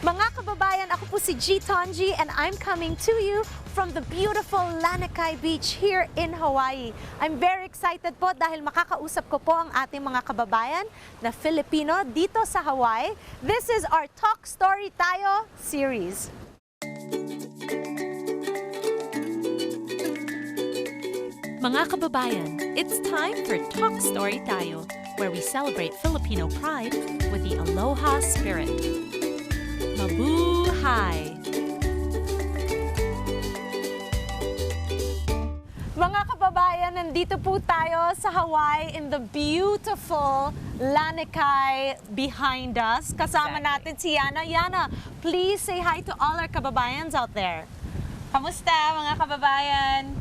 Mga kababayan, ako po si G. Tonji and I'm coming to you from the beautiful Lanikai Beach here in Hawaii. I'm very excited po dahil makakausap ko po ang ating mga kababayan na Filipino dito sa Hawaii. This is our Talk Story Tayo series. Mga kababayan, it's time for Talk Story Tayo, where we celebrate Filipino pride with the Aloha spirit. Mabuhay! Mga kababayan, nandito po tayo sa Hawaii in the beautiful Lanikai behind us. Kasama natin si Yana. Yana, please say hi to all our kababayans out there. Kamusta mga kababayan?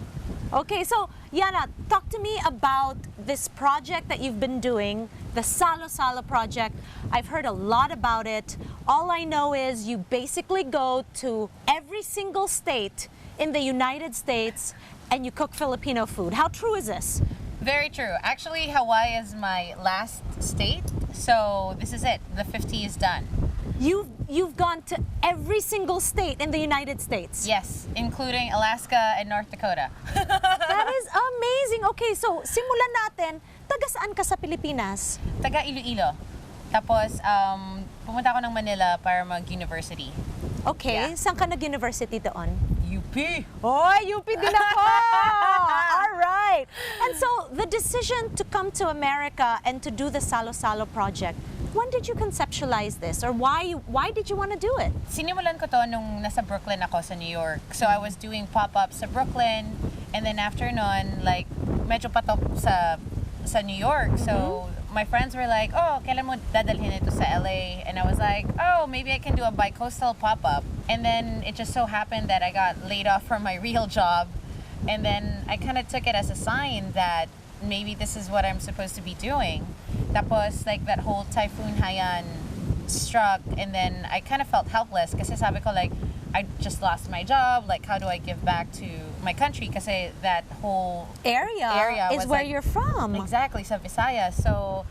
Okay, so Yana, talk to me about this project that you've been doing, the SALO project. I've heard a lot about it. All I know is you basically go to every single state in the United States and you cook Filipino food. How true is this? Very true. Actually, Hawaii is my last state, so this is it. The 50 is done. You've gone to every single state in the United States? Yes, including Alaska and North Dakota. That is amazing. Okay, so simulan natin. Taga saan ka sa Pilipinas? Taga Iloilo. Tapos, pumunta ako ng Manila para mag-university. Okay, saan ka nag-university doon? UP! Oh, UP din ako! All right. And so, the decision to come to America and to do the SALO project, when did you conceptualize this? Or why did you want to do it? Sinimulan ko to nung nasa Brooklyn ako sa New York. So I was doing pop-ups sa Brooklyn, and then after nun, like, medyo patok sa New York. So my friends were like, oh, kailan mo dadalhin ito sa LA? And I was like, oh, maybe I can do a bi-coastal pop-up. And then it just so happened that I got laid off from my real job. And then I kind of took it as a sign that maybe this is what I'm supposed to be doing. Tapos, like, that whole Typhoon Haiyan struck, and then I kind of felt helpless kasi sabi ko, like, I just lost my job, like, how do I give back to my country? Kasi that whole area is was where like, you're from. Exactly, sa Visayas. So,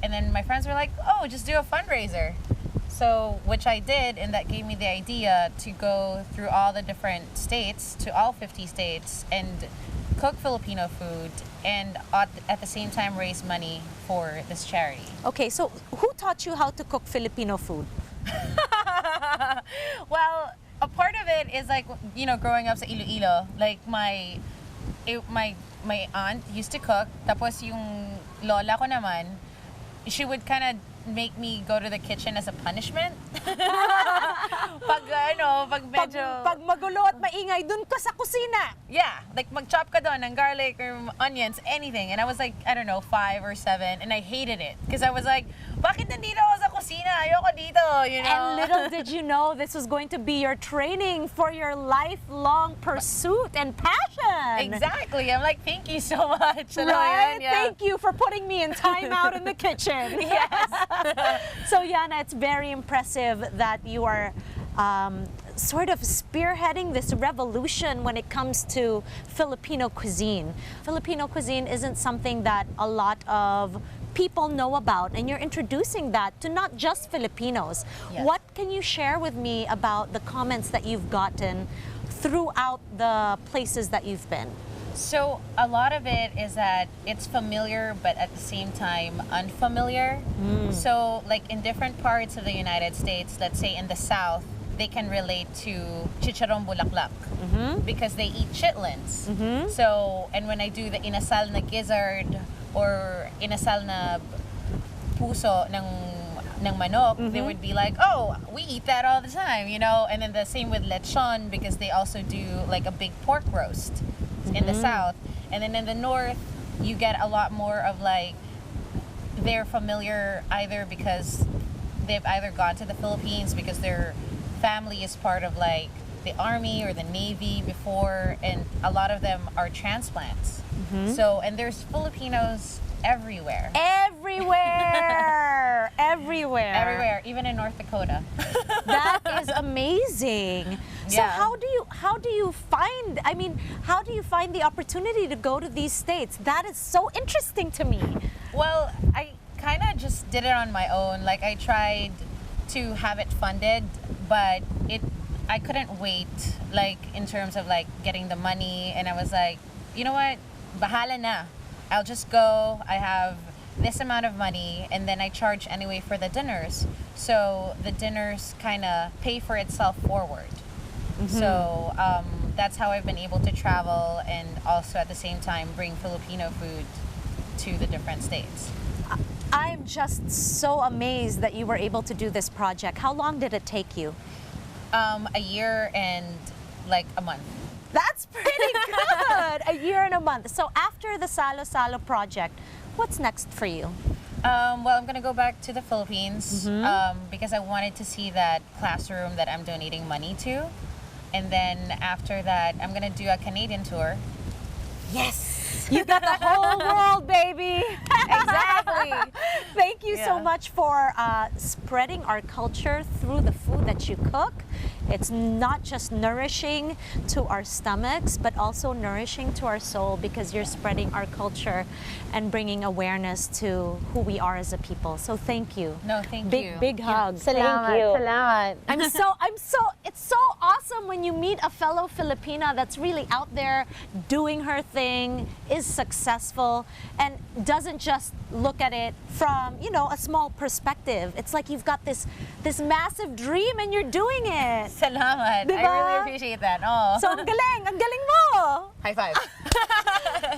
and then my friends were like, oh, just do a fundraiser. So, which I did, and that gave me the idea to go through all the different states, to all 50 states, and cook Filipino food, and at the same time raise money for this charity. Okay, so who taught you how to cook Filipino food? Well, a part of it is like, you know, growing up sa Iloilo, like my aunt used to cook, tapos yung lola ko naman, she would kind of make me go to the kitchen as a punishment. Pag medyo... Pag magulo at maingay, dun ka sa kusina. Yeah, like mag-chop ka doon ng garlic or onions, anything. And I was like, I don't know, 5 or 7, and I hated it. Because I was like, bakit nandito ako sa kusina? Ayoko dito, you know? And little did you know this was going to be your training for your lifelong pursuit and passion. Exactly. I'm like, thank you so much. Right? Yeah. Thank you for putting me in time out in the kitchen. Yes. So Yana, it's very impressive that you are sort of spearheading this revolution when it comes to Filipino cuisine. Filipino cuisine isn't something that a lot of people know about, and you're introducing that to not just Filipinos. Yes. What can you share with me about the comments that you've gotten throughout the places that you've been? So a lot of it is that it's familiar, but at the same time unfamiliar. So like in different parts of the United States, let's say in the South, they can relate to chicharron bulaklak because they eat chitlins. So, and when I do the inasal na gizzard or inasal na puso ng manok, they would be like, oh, we eat that all the time, you know? And then the same with lechon, because they also do like a big pork roast in the South. And then in the North, you get a lot more of like, they're familiar either because they've either gone to the Philippines because their family is part of like the Army or the Navy before, and a lot of them are transplants. So, and there's Filipinos everywhere. Everywhere! Everywhere. Everywhere, even in North Dakota. That is amazing. So Yeah. how do you find, I mean, how do you find the opportunity to go to these states? That is so interesting to me. Well, I kind of just did it on my own. Like I tried to have it funded, but I couldn't wait, like in terms of like getting the money, and I was like, you know what, bahala na. I'll just go. I have this amount of money, and then I charge anyway for the dinners. So the dinners kind of pay for itself forward. So that's how I've been able to travel and also at the same time bring Filipino food to the different states. I'm just so amazed that you were able to do this project. How long did it take you? A year and like a month. That's pretty good. A year and a month. So after the SALO project, what's next for you? Well, I'm gonna go back to the Philippines because I wanted to see that classroom that I'm donating money to. And then after that, I'm gonna do a Canadian tour. Yes! You got the whole world, baby! Exactly! Thank you so Yeah. much for spreading our culture through the food that you cook. It's not just nourishing to our stomachs, but also nourishing to our soul because you're spreading our culture and bringing awareness to who we are as a people. So thank you. No, thank Big, you. big hugs. Salamat, Thank you. salamat. It's so awesome when you meet a fellow Filipina that's really out there doing her thing, is successful, and doesn't just look at it from, you know, a small perspective. It's like you've got this massive dream and you're doing it. Salamat. Diba? I really appreciate that. Oh. So ang galing mo! High five.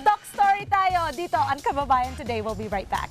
Talk story tayo dito on Kababayan Today. We'll be right back.